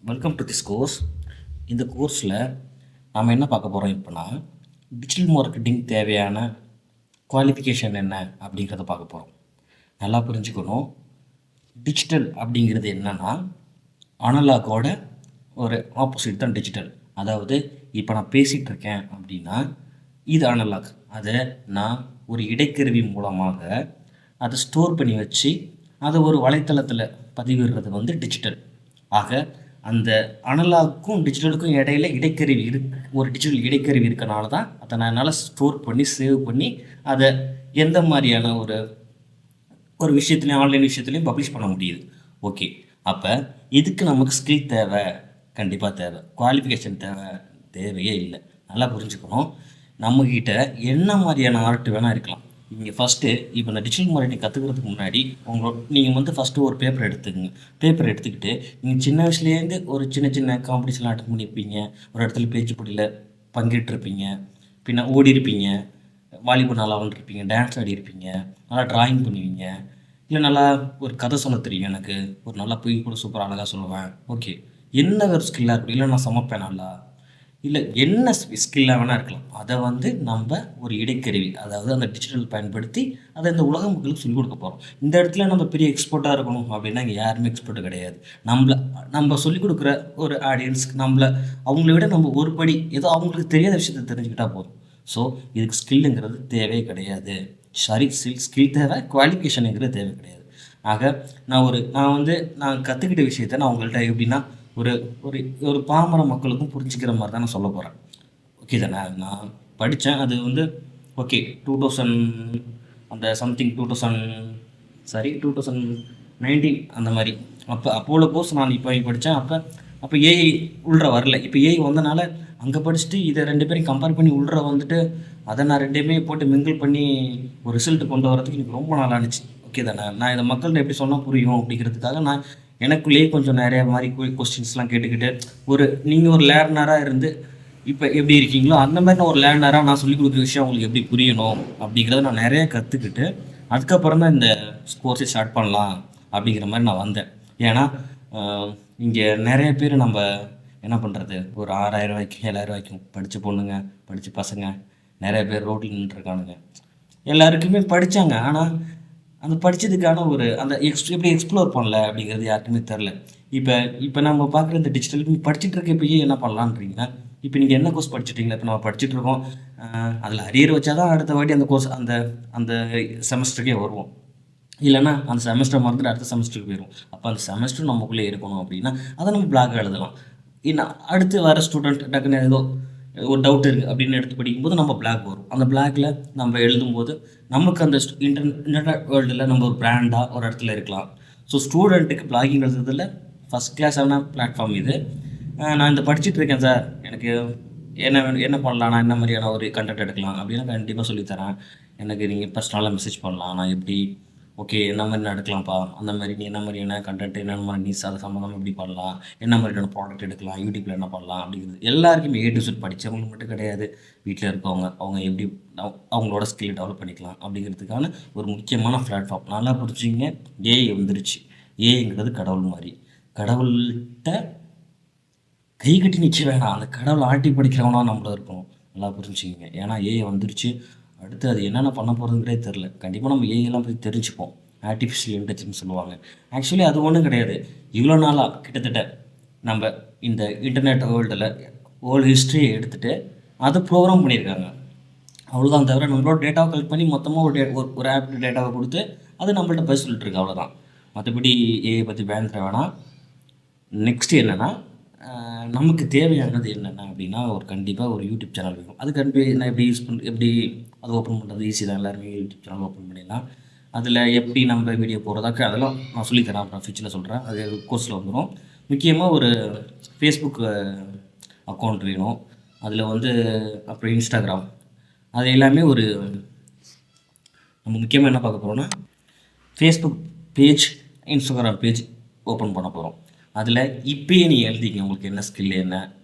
Welcome to this course. இந்த கோர்ஸில் நாம் என்ன பார்க்க போகிறோம் இப்போனா, டிஜிட்டல் மார்க்கெட்டிங் தேவையான குவாலிஃபிகேஷன் என்ன அப்படிங்கிறத பார்க்க போகிறோம். நல்லா புரிஞ்சுக்கணும். டிஜிட்டல் அப்படிங்கிறது என்னென்னா, அனலாகோட ஒரு ஆப்போசிட் தான் டிஜிட்டல். அதாவது இப்போ நான் பேசிகிட்டு இருக்கேன் அப்படின்னா இது அனலாக். அதை நான் ஒரு இடைக்கருவி மூலமாக அதை ஸ்டோர் பண்ணி வச்சு அதை ஒரு வலைத்தளத்தில் பதிவிடுறது வந்து டிஜிட்டல். ஆக அந்த அனலாக்கும் டிஜிட்டலுக்கும் இடையில இடைக்கருவி ஒரு டிஜிட்டல் இடைக்கருவி இருக்கனால தான் அதை நான் என்னால் ஸ்டோர் பண்ணி சேவ் பண்ணி அதை எந்த மாதிரியான ஒரு ஒரு விஷயத்துலையும் ஆன்லைன் விஷயத்துலையும் பப்ளிஷ் பண்ண முடியுது. ஓகே, அப்போ இதுக்கு நமக்கு ஸ்கில் தேவை, கண்டிப்பாக தேவை. குவாலிஃபிகேஷன் தேவையே இல்லை. நல்லா புரிஞ்சுக்கணும். நம்மக்கிட்ட என்ன மாதிரியான ஆர்ட் வேணால் இருக்கலாம். நீங்கள் ஃபஸ்ட்டு இப்போ இந்த டிஜிட்டல் மார்க்கெட்டிங் கற்றுக்கிறதுக்கு முன்னாடி நீங்கள் வந்து ஃபஸ்ட்டு ஒரு பேப்பர் எடுத்துக்கங்க. பேப்பர் எடுத்துக்கிட்டு நீங்கள் சின்ன வயசுலேருந்து ஒரு சின்ன சின்ன காம்படிஷன்லாம் அட்டன் பண்ணியிருப்பீங்க, ஒரு இடத்துல பேச்சு போட்டியில் பங்கேற்றிருப்பீங்க, பின்ன ஓடி இருப்பீங்க, வாலிபால் நல்லா விளாண்டுருப்பீங்க, டான்ஸ் ஆடிருப்பீங்க, நல்லா ட்ராயிங் பண்ணுவீங்க, இல்லை நல்லா ஒரு கதை சொல்ல தெரியும், எனக்கு ஒரு நல்லா பொய் கூட சூப்பராக அழகாக சொல்லுவேன். ஓகே, என்ன ஒரு ஸ்கில்லாக இருக்கட்டும், இல்லை நான் சமைப்பேன் நல்லா, இல்லை என்ன ஸ்கில்லாக வேணால் இருக்கலாம். அதை வந்து நம்ம ஒரு இடைக்கருவி, அதாவது அந்த டிஜிட்டல் பயன்படுத்தி அதை இந்த உலக மக்களுக்கு சொல்லிக் கொடுக்க போகிறோம். இந்த இடத்துல நம்ம பெரிய எக்ஸ்பர்ட்டாக இருக்கணும் அப்படின்னா இங்கே யாருமே எக்ஸ்பர்ட்டு கிடையாது. நம்ம சொல்லிக் கொடுக்குற ஒரு ஆடியன்ஸ்க்கு அவங்கள விட நம்ம ஒரு படி ஏதோ அவங்களுக்கு தெரியாத விஷயத்தை தெரிஞ்சுக்கிட்டால் போதும். ஸோ இதுக்கு ஸ்கில்லுங்கிறது தேவையே கிடையாது. ஸ்கில் தேவை, குவாலிஃபிகேஷனுங்கிறது தேவை கிடையாது. ஆக நான் கற்றுக்கிட்ட விஷயத்தை நான் உங்கள்கிட்ட எப்படின்னா ஒரு ஒரு ஒரு பாமர மக்களுக்கும் புரிஞ்சுக்கிற மாதிரி தான் நான் சொல்ல போகிறேன். ஓகே தானே? நான் படித்தேன். அது வந்து ஓகே 2000 அந்த சம்திங் 2019 அந்த மாதிரி அப்போ உள்ள கோர்ஸ் நான் இப்போ படித்தேன். அப்போ ஏஐ உள்ற வரல. இப்போ ஏஐ வந்தனால அங்கே படிச்சுட்டு இதை 2 பேரையும் கம்பேர் பண்ணி உள்ற வந்துட்டு அதை நான் 2மே போட்டு மிங்கிள் பண்ணி ஒரு ரிசல்ட் கொண்டு வரதுக்கு எனக்கு ரொம்ப நாள் ஆனிச்சு. ஓகே தானே? நான் இதை மக்கள்கிட்ட எப்படி சொன்னால் புரியும் அப்படிங்கிறதுக்காக நான் எனக்குள்ளேயே கொஞ்சம் நிறைய மாதிரி கொஸ்டின்ஸ்லாம் கேட்டுக்கிட்டு நீங்கள் ஒரு லேர்னராக இருந்து இப்போ எப்படி இருக்கீங்களோ அந்த மாதிரி நான் ஒரு லேர்னராக நான் சொல்லிக் கொடுக்குற விஷயம் அவங்களுக்கு எப்படி புரியணும் அப்படிங்கிறத நான் நிறைய கற்றுக்கிட்டு அதுக்கப்புறம் தான் இந்த கோர்ஸை ஸ்டார்ட் பண்ணலாம் அப்படிங்கிற மாதிரி நான் வந்தேன். ஏன்னா இங்கே நிறைய பேர் நம்ம என்ன பண்ணுறது, ஒரு 6000 ரூபாய்க்கு 7000 ரூபாய்க்கும் படித்த பொண்ணுங்க, படித்த பசங்க நிறைய பேர் ரோட்டில் நின்றுருக்கானுங்க. எல்லாருக்குமே படித்தாங்க. ஆனால் அந்த படித்ததுக்கான எப்படி எக்ஸ்ப்ளோர் பண்ணல அப்படிங்கிறது யாருக்குமே தெரில. இப்போ நம்ம பார்க்குற இந்த டிஜிட்டல் படிச்சுட்டு இருக்க இப்போயே என்ன பண்ணலான்றீங்கன்னா, இப்போ நீங்கள் என்ன கோர்ஸ் படிச்சுட்டீங்களா? இப்போ நம்ம படிச்சுட்டு இருக்கோம். அதில் அரியர் வச்சா தான் அடுத்த வாட்டி அந்த கோர்ஸ் அந்த செமஸ்டருக்கே வருவோம். இல்லைன்னா அந்த செமஸ்டர் மறந்துட்டு அடுத்த செமஸ்டருக்கு போயிடும். அப்போ அந்த செமஸ்டர் நமக்குள்ளே இருக்கணும் அப்படின்னா அதை நம்ம பிளாக் எழுதலாம். அடுத்து வர ஸ்டூடெண்ட் டக்குன்னு ஏதோ ஒரு டவுட் இருக்குது அப்படின்னு எடுத்து படிக்கும்போது நம்ம பிளாக் வரும். அந்த பிளாக்ல நம்ம எழுதும்போது நமக்கு அந்த இன்டர்நெட் வேர்ல்டில் நம்ம ஒரு பிராண்டாக ஒரு இடத்துல இருக்கலாம். ஸோ ஸ்டூடெண்ட்டுக்கு பிளாகிங் எழுதுறதுல ஃபஸ்ட் கிளாஸான பிளாட்ஃபார்ம் இது. நான் இந்த படிச்சுட்டு இருக்கேன் சார், எனக்கு என்ன பண்ணலாம், நான் என்ன மாதிரியான ஒரு கண்டென்ட் எடுக்கலாம் அப்படின்னா கண்டிப்பாக சொல்லித்தரேன். எனக்கு நீங்கள் பர்சனலாக மெசேஜ் பண்ணலாம். நான் எப்படி ஓகே என்ன மாதிரி நான் எடுக்கலாம்ப்பா, அந்த மாதிரி நீ என்ன மாதிரியான கண்டென்ட், என்ன மாதிரி நீஸ் அதை சம்மந்தமாக எப்படி பண்ணலாம், என்ன மாதிரியான ப்ராடக்ட் எடுக்கலாம், யூடியூப்பில் என்ன பண்ணலாம் அப்படிங்கிறது எல்லாருக்குமே A to Z படித்தவங்களுக்கு மட்டும் கிடையாது, வீட்டில் இருக்கவங்க அவங்க எப்படி அவங்களோட ஸ்கில் டெவலப் பண்ணிக்கலாம் அப்படிங்கிறதுக்கான ஒரு முக்கியமான பிளாட்ஃபார்ம். நல்லா புரிஞ்சுங்க. ஏஐ வந்துருச்சு. ஏஐங்கிறது கடவுள் மாதிரி. கடவுள்கிட்ட கை கட்டி நிற்க வேணாம், அந்த கடவுளை ஆட்டி படிக்கிறவனா நம்மள இருக்கணும். நல்லா புரிஞ்சுக்கிங்க. ஏன்னா ஏஐ வந்துருச்சு. அடுத்து அது என்னென்ன பண்ண போகிறதுங்கிறதே தெரில. கண்டிப்பாக நம்ம ஏஐலாம் பற்றி தெரிஞ்சுப்போம். ஆர்டிஃபிஷியல் இன்டெலிஜென்ஸ் சொல்லுவாங்க. ஆக்சுவலி அது ஒன்றும் கிடையாது. இவ்வளோ நாளாக கிட்டத்தட்ட நம்ம இந்த இன்டர்நெட் வேர்ல்டில் ஹோல் ஹிஸ்ட்ரியை எடுத்துகிட்டு அதை ப்ரோக்ராம் பண்ணியிருக்காங்க. அவ்வளோதான். தவிர நம்மளோட டேட்டாவை கலெக்ட் பண்ணி மொத்தமாக ஒரு ஆப் டேட்டாவை கொடுத்து அது நம்மள்ட்ட போய் சொல்லிட்டு இருக்கு. அவ்வளோதான். மற்றபடி ஏஐ பற்றி பயந்துட வேணாம். நெக்ஸ்ட்டு என்னென்னா, நமக்கு தேவையானது என்னென்ன அப்படின்னா கண்டிப்பாக ஒரு யூடியூப் சேனல் வேணும். அதுக்கு நான் எப்படி அது ஓப்பன் பண்ணுறது ஈஸி தான். எல்லாருமே யூடியூப் சேனல் ஓப்பன் பண்ணிடலாம். அதில் எப்படி நம்ம வீடியோ போடுறதாக்கு அதெல்லாம் நான் சொல்லித்தரேன். அப்புறம் ஃபியூச்சரில் சொல்கிறேன். அது கோர்ஸில் வந்துடும். முக்கியமாக ஒரு ஃபேஸ்புக் அக்கௌண்ட் வேணும். அதில் அப்புறம் இன்ஸ்டாகிராம், அது எல்லாமே நம்ம முக்கியமாக என்ன பார்க்க போகிறோன்னா Facebook page, Instagram page open பண்ண போகிறோம். அதில் இப்போயே நீ எழுதிங்க உங்களுக்கு என்ன ஸ்கில்,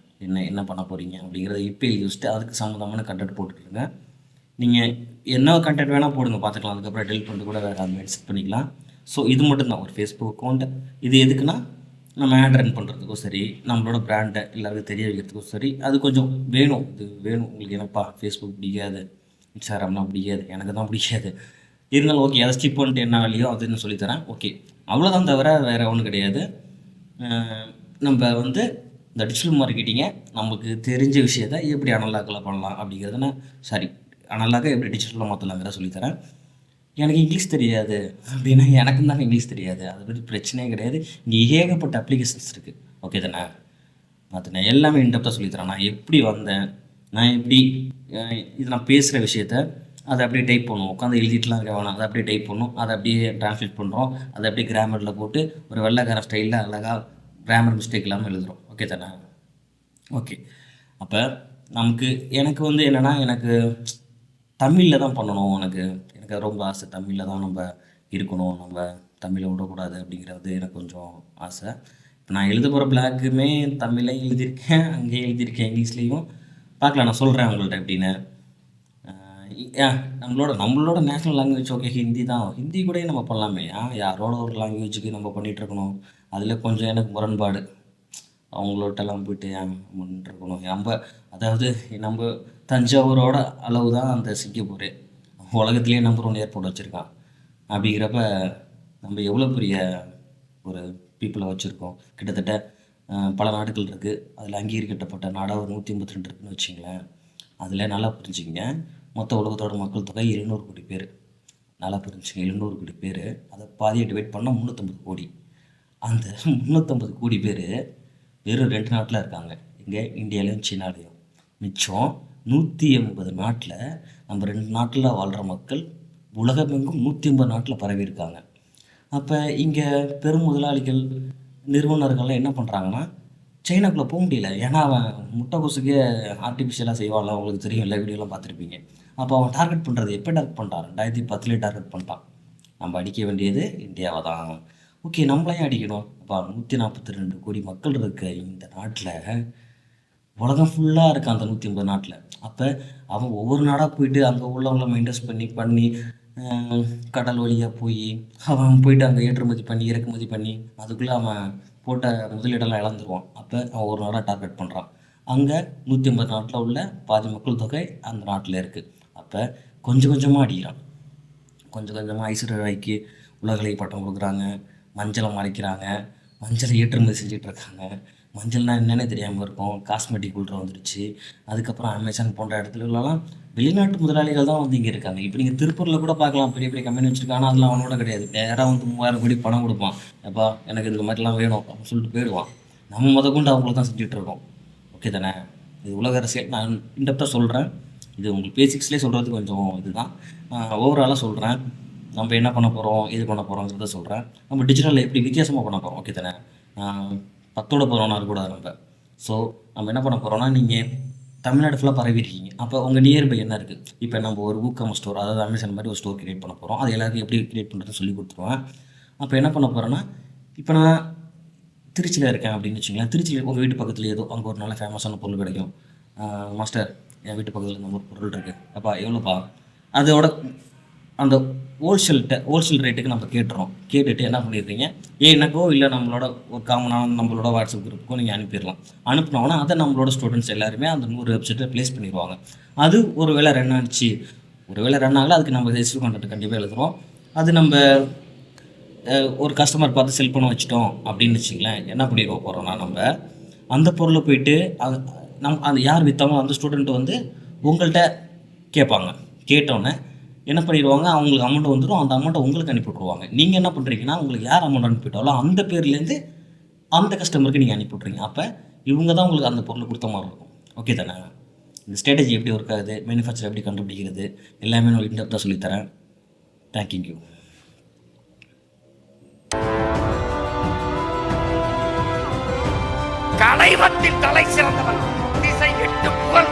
என்ன பண்ண போகிறீங்க அப்படிங்கிறத இப்போயே யூஸ்ட்டு அதுக்கு சம்மந்தமான கண்டென்ட் போட்டுருங்க. நீங்கள் என்ன கண்டென்ட் வேணால் போடுங்க, பார்த்துக்கலாம். அதுக்கப்புறம் டெலிட் பண்ணிட்டு கூட வேறு அது மாதிரி செட் பண்ணிக்கலாம். ஸோ இது மட்டும்தான் ஒரு ஃபேஸ்புக் அக்கௌண்ட். இது எதுக்குன்னா நம்ம ஆட் ரன் பண்ணுறதுக்கும் சரி, நம்மளோட பிராண்டை எல்லாருக்கும் தெரிய வைக்கிறதுக்கும் சரி, அது கொஞ்சம் வேணும். இது வேணும் உங்களுக்கு. எனப்பா ஃபேஸ்புக் பிடிக்காது, இன்ஸ்டாகிராம்லாம் பிடிக்காது, எனக்கு தான் பிடிக்காது. இருந்தாலும் ஓகே, அதை ஸ்கிப் பண்ணிட்டு என்ன வேலையோ அதுன்னு சொல்லித்தரேன். ஓகே, அவ்வளோதான், தவிர வேறு ஒன்றும் கிடையாது. நம்ம வந்து இந்த டிஜிட்டல் மார்க்கெட்டிங்கை நமக்கு தெரிஞ்ச விஷயத்தை எப்படி அனலாக்கில் பண்ணலாம் அப்படிங்கிறத அனலாக எப்படி டிஜிட்டலில் மாற்றலாங்கிறத சொல்லித்தரேன். எனக்கு இங்கிலீஷ் தெரியாது அப்படின்னா எனக்கும் தாங்க இங்கிலீஷ் தெரியாது, அதை பற்றி பிரச்சனையே கிடையாது. இங்கே ஏகப்பட்ட அப்ளிகேஷன்ஸ் இருக்குது. ஓகே தானே? நான் எல்லாமே இன்டெப்த்தாக சொல்லித்தரேன். நான் எப்படி வந்தேன், நான் எப்படி இது நான் பேசுகிற விஷயத்த அதை அப்படியே டைப் பண்ணுவோம். உட்காந்து எழுதிட்டுலாம் இருக்க வேணாம், அதை அப்படியே டைப் பண்ணும், அதை அப்படியே ட்ரான்ஸ்லேட் பண்ணுறோம், அதை அப்படியே கிராமரில் போட்டு ஒரு வெள்ளைக்கார ஸ்டைலில் அழகாக கிராமர் மிஸ்டேக் இல்லாமல் எழுதுகிறோம். ஓகே தானே? ஓகே. அப்போ எனக்கு வந்து என்னென்னா, எனக்கு தமிழில் தான் பண்ணணும். எனக்கு ரொம்ப ஆசை, தமிழில் தான் நம்ம இருக்கணும், நம்ம தமிழை விடக்கூடாது அப்படிங்கிறது எனக்கு கொஞ்சம் ஆசை. இப்போ நான் எழுத போகிற பிளாக்குமே தமிழையும் எழுதியிருக்கேன், அங்கேயும் எழுதியிருக்கேன், இங்கிலீஷ்லேயும். பார்க்கலாம், நான் சொல்கிறேன் உங்கள்கிட்ட எப்படின்னு. நம்மளோட நேஷ்னல் லாங்குவேஜ் ஓகே ஹிந்தி தான். ஹிந்தி கூட நம்ம பண்ணலாமே. யாரோட ஒரு லாங்குவேஜுக்கு நம்ம பண்ணிகிட்ருக்கணும். அதில் கொஞ்சம் எனக்கு முரண்பாடு. அவங்களோட்டெல்லாம் போய்ட்டு பண்ணிட்டுருக்கணும். அதாவது நம்ம தஞ்சாவூரோட அளவு தான் அந்த சிங்கப்பூர், உலகத்துலேயே நம்பர் 1 ஏர்போர்ட் வச்சுருக்கான். அப்படிங்கிறப்ப நம்ம எவ்வளோ பெரிய ஒரு பீப்புளை வச்சுருக்கோம். கிட்டத்தட்ட பல நாடுகள் இருக்குது. அதில் அங்கீகரிக்கப்பட்ட நாடாக ஒரு 182 இருக்குதுன்னு வச்சுங்களேன். அதில் நல்லா புரிஞ்சுக்கிங்க, மொத்த உலகத்தோட மக்கள் தொகை 700 கோடி பேர். நல்லா புரிஞ்சுங்க, 700 கோடி பேர். அதை பாதியை டிவைட் பண்ணால் 350 கோடி. அந்த 350 கோடி பேர் வெறும் 2 நாட்டில் இருக்காங்க. இங்கே இந்தியாவிலையும் சீனாலையும். மிச்சம் 180 நாட்டில், நம்ம 2 நாட்டில் வாழ்கிற மக்கள் உலகமெங்கும் 180 நாட்டில் பரவி இருக்காங்க. அப்போ இங்கே பெரும் முதலாளிகள், நிறுவனர்கள்லாம் என்ன பண்ணுறாங்கன்னா, சைனாக்குள்ளே போக முடியல. ஏன்னா அவன் முட்டைக்கோசுக்கே ஆர்டிஃபிஷியலாக செய்வான்ல, உங்களுக்கு தெரியும், எல்லா வீடியோலாம் பார்த்துருப்பீங்க. அப்போ அவன் டார்கெட் பண்ணுறது எப்போ டார்கெட் பண்ணிட்டான்? 2010 டார்கெட் பண்ணிட்டான். நம்ம அடிக்க வேண்டியது இந்தியாவை தான். ஓகே, நம்மளையும் அடிக்கணும். அப்போ 142 கோடி மக்கள் இருக்க இந்த நாட்டில், உலகம் ஃபுல்லாக இருக்கான் அந்த 180 நாட்டில். அப்போ அவன் ஒவ்வொரு நாடாக போயிட்டு அங்கே உள்ளவங்கள மைண்டஸ் பண்ணி கடல் வழியாக போய் அவன் போயிட்டு அங்கே ஏற்றுமதி பண்ணி இறக்குமதி பண்ணி அதுக்குள்ளே அவன் போட்ட முதலீடெல்லாம் இழந்துருவான். அப்போ அவன் ஒரு நாடாக டார்கெட் பண்ணுறான். அங்கே 180 நாட்டில் உள்ள பாதி மக்கள் தொகை அந்த நாட்டில் இருக்குது. அப்போ கொஞ்சம் கொஞ்சமாக அடிக்கிறான். கொஞ்சம் கொஞ்சமாக ஐஸ்வர்யாய்க்கு உலகலை பட்டம் கொடுக்குறாங்க, மஞ்சளை மறைக்கிறாங்க, மஞ்சளை ஏற்றுமதி செஞ்சிட்ருக்காங்க. மஞ்சள்னால் என்னென்னே தெரியாமல் இருக்கும். காஸ்மெட்டிக் உள்ள வந்துடுச்சு. அதுக்கப்புறம் அமேசான் போன்ற இடத்துலலாம் வெளிநாட்டு முதலாளிகள் தான் வந்து இங்கே இருக்காங்க. இப்போ நீங்கள் திருப்பூரில் கூட பார்க்கலாம், பெரிய பெரிய கம்பெனி வச்சுருக்காங்க. அதெல்லாம் அவனோட கிடையாது. நேராக வந்து 3000 கோடி பணம் கொடுப்பான். எப்பா எனக்கு இது மாதிரிலாம் வேணும் அப்படின்னு சொல்லிட்டு போயிடுவான். நம்ம முதற்கொண்டு அவங்கள தான் செஞ்சிட்ருக்கோம். ஓகே தானே? இது உலக அரசியல். நான் இன்டெப்த்தாக சொல்கிறேன். இது உங்களுக்கு பேசிக்ஸ்லேயே சொல்கிறது கொஞ்சம் இதுதான். ஓவராலாக சொல்கிறேன். நம்ம என்ன பண்ண போகிறோம், இது பண்ண போகிறோங்கிறத சொல்கிறேன். நம்ம டிஜிட்டலில் எப்படி வித்தியாசமாக பண்ண போகிறோம். ஓகே தானே? 10ஓட போகிறோன்னா இருக்கக்கூடாது நம்ம. ஸோ நம்ம என்ன பண்ண போகிறோன்னா, நீங்கள் தமிழ்நாடு ஃபுல்லாக பரவிருக்கீங்க. அப்போ உங்கள் நியர்பை என்ன இருக்குது? இப்போ நம்ம ஒரு ஊக்கம் ஸ்டோர், அதாவது அமேசான் மாதிரி ஒரு ஸ்டோர் கிரியேட் பண்ண போகிறோம். அது எல்லாருக்கும் எப்படி கிரியேட் பண்ணுறதுன்னு சொல்லி கொடுத்துருவேன். அப்போ என்ன பண்ண போகிறேன்னா, இப்போ நான் திருச்சியில் இருக்கேன் அப்படின்னு வச்சுங்களேன். திருச்சியில் உங்கள் வீட்டு பக்கத்தில் ஏதோ அங்கே ஒரு நல்ல ஃபேமஸான பொருள் கிடைக்கும். மாஸ்டர், என் வீட்டு பக்கத்தில் இந்த ஒரு பொருள் இருக்குது, அப்பா எவ்வளோப்பா? அதோட அந்த ஹோல்சேல் ரேட்டுக்கு நம்ம கேட்டுட்டு என்ன பண்ணிடுறீங்க, எனக்கோ இல்லை நம்மளோட ஒரு காமனான நம்மளோட வாட்ஸ்அப் குரூப்புக்கோ நீங்கள் அனுப்பிடலாம். அனுப்பினோன்னா அதை நம்மளோட ஸ்டூடெண்ட்ஸ் எல்லாருமே அந்த 100 வெப்சைட்டில் ப்ளேஸ் பண்ணிடுவாங்க. அது ஒரு வேளை ரன் ஆகல, அதுக்கு நம்ம ஹெச்டி கான்டென்ட் கண்டிப்பாக எழுதுகிறோம். அது நம்ம ஒரு கஸ்டமர் பார்த்து செல் பண்ண வச்சிட்டோம் அப்படின்னு வச்சிங்களேன். என்ன பண்ணிடுவோம் போகிறோன்னா, நம்ம அந்த பொருளை போயிட்டு அந்த யார் விற்றாங்களோ அந்த ஸ்டூடெண்ட் வந்து உங்கள்கிட்ட கேட்பாங்க. கேட்டோன்னே என்ன பண்ணிடுவாங்க, அவங்களுக்கு அமௌண்ட் வந்துடும். அந்த அமௌண்ட்டை உங்களுக்கு அனுப்பி விட்ருவாங்க. நீங்கள் என்ன பண்ணுறீங்கன்னா, உங்களுக்கு யார் அமௌண்ட் அனுப்பிவிட்டாலோ அந்த பேர்லேருந்து அந்த கஸ்டமருக்கு நீங்கள் அனுப்பி விட்றீங்க. அப்போ இவங்க தான் உங்களுக்கு அந்த பொருளை கொடுத்த மாதிரி இருக்கும். ஓகே தானே? இந்த ஸ்ட்ராட்டஜி எப்படி ஒர்க் ஆகுது, மேனுஃபேக்சர் எப்படி கண்டுபிடிக்கிறது, எல்லாமே நான் இன்டெப்த்தாக சொல்லித்தரேன். தேங்க்யூ. கலைவத்தில் தலை சிறந்தவன், திசை எட்டு புகழ்